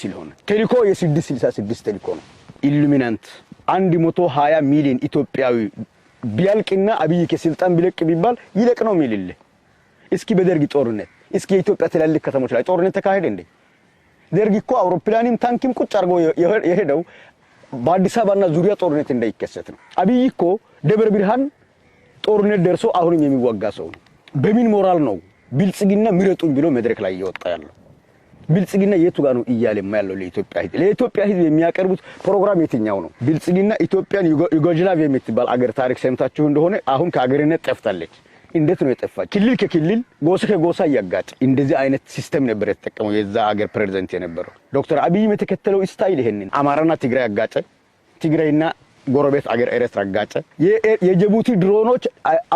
ሲልሆነ ቴሌኮ የ666 ቴሌኮ ነው ኢሉሚናንት 120 ሚሊዮን ኢትዮጵያዊ ቢያልቅና አብይ ከስልጣን ቢለቅ ቢባል ይለቅ ነው የሚልል እስኪ በደርግ ጦርነት እስኪ የኢትዮጵያ ትላልቅ ከተሞች ላይ ጦርነት ተካሄደ እንዴ ደርግ እኮ አውሮፕላንም ታንክም ቁጭ አርጎ የሄደው በአዲስ አበባና ዙሪያ ጦርነት እንዳይከሰት ነው አብይ እኮ ደብረ ብርሃን ጦርነት ደርሶ አሁንም የሚዋጋ ሰው ነው በምን ሞራል ነው ብልጽግና ምረጡን ብሎ መድረክ ላይ እየወጣ ያለው ብልጽግና የቱ ጋር ነው እያለማ ያለው ለኢትዮጵያ ህዝብ የሚያቀርቡት ፕሮግራም የትኛው ነው ብልጽግና ኢትዮጵያን ዩጎዝላቪያ የምትባል አገር ታሪክ ሰምታችሁ እንደሆነ አሁን ከአገርነት ጠፍታለች እንዴት ነው የጠፋች ክልል ከክልል ጎሳ ከጎሳ ያጋጭ እንደዚህ አይነት ሲስተም ነበር የተጠቀመው የዛ አገር ፕሬዝዳንት የነበረው ዶክተር አብይ የተከተለው ስታይል ይሄንን አማራና ትግራይ ያጋጨ ትግራይና ጎረቤት አገር ኤርትራ ያጋጨ የጅቡቲ ድሮኖች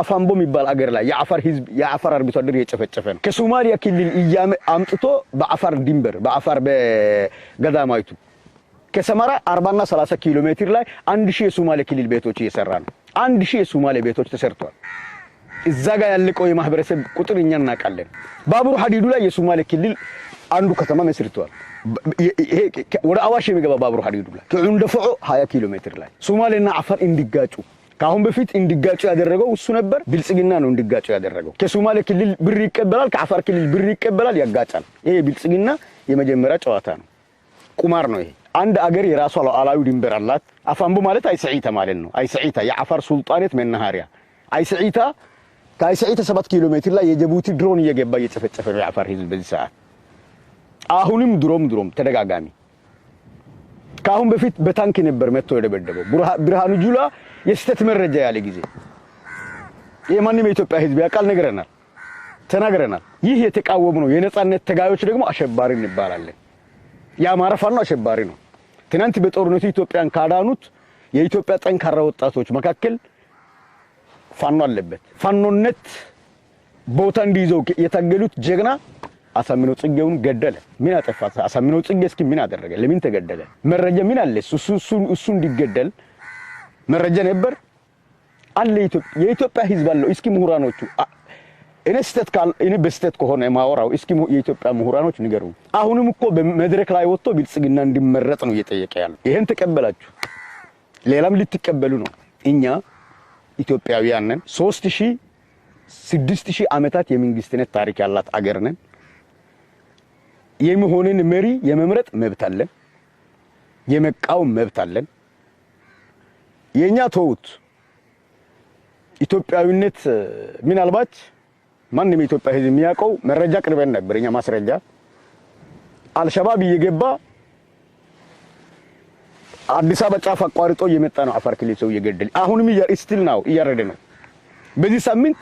አፋምቦ የሚባል አገር ላይ የአፋር ህዝብ የአፋር አርብቶ አደር የጨፈጨፈ ነው ከሶማሊያ ክልል አምጥቶ በአፋር ድንበር በአፋር በገዳማይቱ ከሰማራ 40 እና 30 ኪሎ ሜትር ላይ 1000 የሶማሌ ክልል ቤቶች እየሰራ ነው 1000 የሶማሌ ቤቶች ተሰርቷል እዛ ጋር ያለቀው የማህበረሰብ ቁጥር እኛ እናቃለን ባቡር ሐዲዱ ላይ የሶማሌ ክልል አንዱ ከተማ መስርቷል ይሄ ወደ አዋሽ የሚገባ ባቡር ሐዲዱ ላይ ከእንደፈዑ 20 ኪሎ ሜትር ላይ ሶማሌና አፋር እንዲጋጩ ካሁን በፊት እንዲጋጩ ያደረገው እሱ ነበር ብልጽግና ነው እንዲጋጩ ያደረገው ከሶማሌ ክልል ብር ይቀበላል ከአፋር ክልል ብር ይቀበላል ያጋጫል ይሄ ብልጽግና የመጀመሪያ ጨዋታ ነው ቁማር ነው ይሄ አንድ አገር የራሷ ሉዓላዊ ድንበር አላት አፋምቦ ማለት አይሰዒታ ማለት ነው አይሰዒታ የአፋር ሱልጣኔት መናኸሪያ አይሰዒታ ከአይሰዒታ 7 ኪሎ ሜትር ላይ የጅቡቲ ድሮን እየገባ እየጨፈጨፈ ነው የአፋር ህዝብ በዚህ ሰዓት አሁንም ድሮም ተደጋጋሚ ካሁን በፊት በታንክ ነበር መጥቶ የደበደበው ብርሃኑ ጁላ የስተት መረጃ ያለ ጊዜ የማንም የኢትዮጵያ ህዝብ ያቃል ነገረናል ተናገረናል ይህ የተቃወሙ ነው የነጻነት ተጋዮች ደግሞ አሸባሪ እንባላለን የአማራ ፋኖ አሸባሪ ነው ትናንት በጦርነቱ ኢትዮጵያን ካዳኑት የኢትዮጵያ ጠንካራ ወጣቶች መካከል ፋኖ አለበት ፋኖነት ቦታ እንዲይዘው የታገሉት ጀግና አሳምነው ጽጌውን ገደለ ምን አጠፋ አሳምነው ጽጌ እስኪ ምን አደረገ ለምን ተገደለ መረጃ ምን አለ እሱ እንዲገደል መረጃ ነበር አለ የኢትዮጵያ ህዝብ አለው እስኪ ምሁራኖቹ እኔ በስተት ከሆነ ማወራው እስኪ የኢትዮጵያ ምሁራኖች ንገሩ አሁንም እኮ በመድረክ ላይ ወጥቶ ብልጽግና እንዲመረጥ ነው እየጠየቀ ያለው ይሄን ተቀበላችሁ ሌላም ልትቀበሉ ነው እኛ ኢትዮጵያውያን ነን 3000 6000 ዓመታት የመንግስትነት ታሪክ ያላት አገር ነን የሚሆንን መሪ የመምረጥ መብት አለን የመቃወም መብት አለን የኛ ተውት ኢትዮጵያዊነት ምናልባት ማንንም ኢትዮጵያ ህዝብ የሚያውቀው መረጃ ቅርበን ነበርኛ ማስረጃ አልሸባብ እየገባ አዲስ አበባ ጫፍ አቋርጦ እየመጣ ነው አፋር ክልል ሰው እየገደለ አሁንም ስቲል ነው እያረደ ነው በዚህ ሳምንት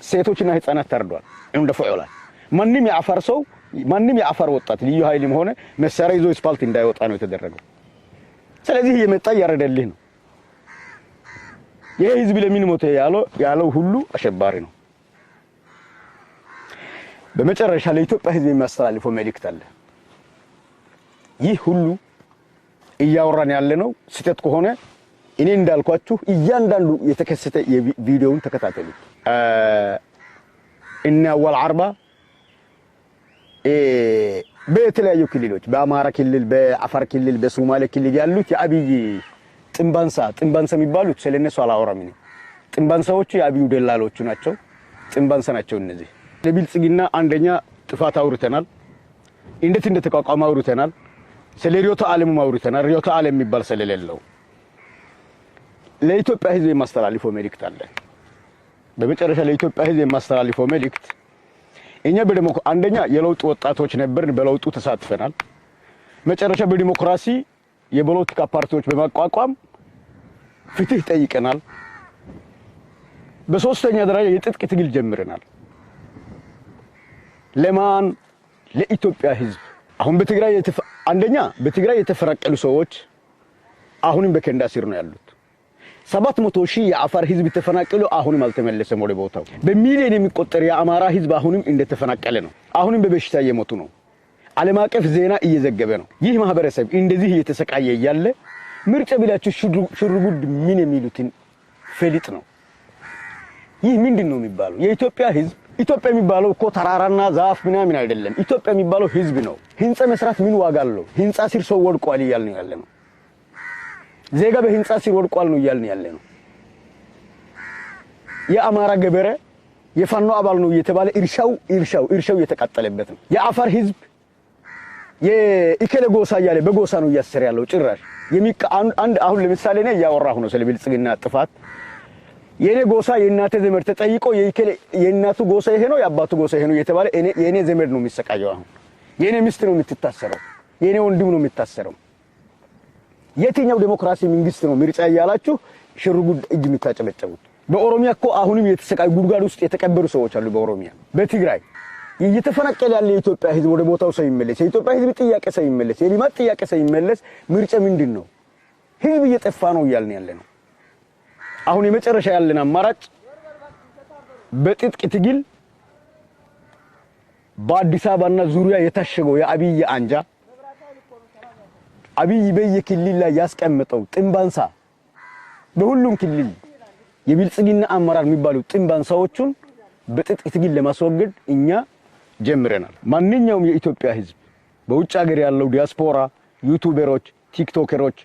ሴቶችና ህፃናት ታርደዋል እንደፈዑላ ማንንም የአፋር ሰው ማንንም የአፋር ወጣት ልዩ ኃይልም ሆነ መሳሪያ ይዞ ስፓልት እንዳይወጣ ነው የተደረገው ስለዚህ እየመጣ እያረደልህ ነው ይሄ ህዝብ ለምን ሞተ ያለው ሁሉ አሸባሪ ነው በመጨረሻ ለኢትዮጵያ ህዝብ የሚያስተላልፈው መልእክት አለ ይህ ሁሉ እያወራን ያለነው ስህተት ከሆነ እኔ እንዳልኳችሁ እያንዳንዱ የተከሰተ የቪዲዮውን ተከታተሉ እና ወልዓርባ በተለያዩ ክልሎች በአማራ ክልል በአፋር ክልል በሶማሌ ክልል ያሉት የአብይ ጥንባንሳ የሚባሉት ስለነሱ አላወራም እኔ ጥንባንሳዎቹ የአብዩ ደላሎቹ ናቸው ጥንባንሳ ናቸው እነዚህ ለብልጽግና አንደኛ ጥፋት አውርተናል እንዴት እንደተቋቋመ አውርተናል ስለሪዮታ ዓለም አውርተናል ሪዮታ ዓለም የሚባል ስለሌለው ለኢትዮጵያ ህዝብ የማስተላልፈው መልእክት አለ በመጨረሻ ለኢትዮጵያ ህዝብ የማስተላልፈው መልእክት እኛ አንደኛ የለውጥ ወጣቶች ነበርን በለውጡ ተሳትፈናል መጨረሻ በዲሞክራሲ የፖለቲካ ፓርቲዎች በማቋቋም ፍትህ ጠይቀናል በሶስተኛ ደረጃ የጥጥቅ ትግል ጀምረናል ለማን ለኢትዮጵያ ህዝብ አሁን በትግራይ የተፈረቀሉ ሰዎች አሁንም በከንዳ ሲር ነው ያሉት 700,000 የአፋር ህዝብ ተፈናቀሉ አሁንም አልተመለሰም ወደ ቦታው በሚሊዮን የሚቆጠር የአማራ ህዝብ አሁንም እንደተፈናቀለ ነው አሁንም በበሽታ እየሞቱ ነው ዓለም አቀፍ ዜና እየዘገበ ነው ይህ ማህበረሰብ እንደዚህ እየተሰቃየ ያለ ምርጫ ቢላችሁ ሽሩጉድ ምን የሚሉትን ፈልጥ ነው ይህ ምንድነው የሚባለው የኢትዮጵያ ህዝብ ኢትዮጵያ የሚባለው እኮ ተራራና ዛፍ ምናምን አይደለም። ኢትዮጵያ የሚባለው ህዝብ ነው። ህንጻ መስራት ምን ዋጋ አለው? ህንጻ ሲር ሰው ወድቋል እያልን ያለነው ዜጋ በህንጻ ሲር ወድቋል ነው እያልን ያለነው። የአማራ ገበሬ የፋኖ አባል ነው እየተባለ እርሻው እየተቃጠለበት ነው። የአፋር ህዝብ የኢከለ ጎሳ እያለ በጎሳ ነው እያሰረ ያለው። ጭራሽ አንድ አሁን ለምሳሌ ነው ያወራሁ ነው ስለ ብልጽግና ጥፋት። የኔ ጎሳ የእናቴ ዘመድ ተጠይቆ የእናቱ ጎሳ ይሄ ነው የአባቱ ጎሳ ይሄ ነው እየተባለ የኔ ዘመድ ነው የሚሰቃየው። አሁን የኔ ሚስት ነው የምትታሰረው፣ የኔ ወንድም ነው የሚታሰረው። የትኛው ዴሞክራሲ መንግስት ነው ምርጫ እያላችሁ ሽርጉድ እጅ የምታጨበጨቡት? በኦሮሚያ እኮ አሁንም የተሰቃዩ ጉድጓድ ውስጥ የተቀበሩ ሰዎች አሉ። በኦሮሚያ በትግራይ እየተፈናቀለ ያለ የኢትዮጵያ ህዝብ ወደ ቦታው ሳይመለስ፣ የኢትዮጵያ ህዝብ ጥያቄ ሳይመለስ፣ የልማት ጥያቄ ሳይመለስ ምርጫ ምንድነው? ህዝብ እየጠፋ ነው እያልን ያለ ነው። አሁን የመጨረሻ ያለን አማራጭ በጥጥቅ ትግል በአዲስ አበባና ዙሪያ የታሸገው የአብይ አንጃ አብይ በየክልል ላይ ያስቀመጠው ጥንባንሳ በሁሉም ክልል የብልጽግና አመራር የሚባሉ ጥንባንሳዎቹን በጥጥቅ ትግል ለማስወገድ እኛ ጀምረናል። ማንኛውም የኢትዮጵያ ህዝብ በውጭ ሀገር ያለው ዲያስፖራ፣ ዩቲዩበሮች፣ ቲክቶከሮች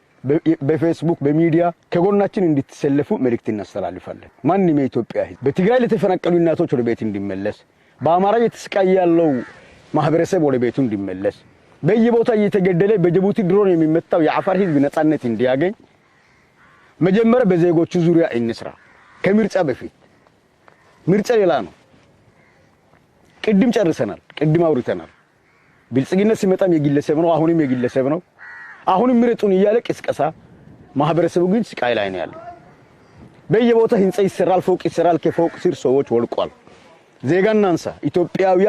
በፌስቡክ በሚዲያ ከጎናችን እንድትሰለፉ መልእክት እናስተላልፋለን። ማንኛውም የኢትዮጵያ ህዝብ በትግራይ ለተፈናቀሉ እናቶች ወደ ቤት እንዲመለስ፣ በአማራ የተሰቃየ ያለው ማህበረሰብ ወደ ቤቱ እንዲመለስ፣ በየቦታው እየተገደለ በጅቡቲ ድሮን የሚመታው የአፋር ህዝብ ነፃነት እንዲያገኝ መጀመሪያ በዜጎቹ ዙሪያ እንስራ። ከምርጫ በፊት ምርጫ ሌላ ነው። ቅድም ጨርሰናል፣ ቅድም አውርተናል። ብልጽግና ሲመጣም የግለሰብ ነው፣ አሁንም የግለሰብ ነው። አሁንም ምረጡን እያለ ቅስቀሳ፣ ማህበረሰቡ ግን ስቃይ ላይ ነው ያለው። በየቦታው ህንጻ ይሰራል፣ ፎቅ ይሰራል፣ ከፎቅ ስር ሰዎች ወድቋል። ዜጋና አንሳ ኢትዮጵያውያን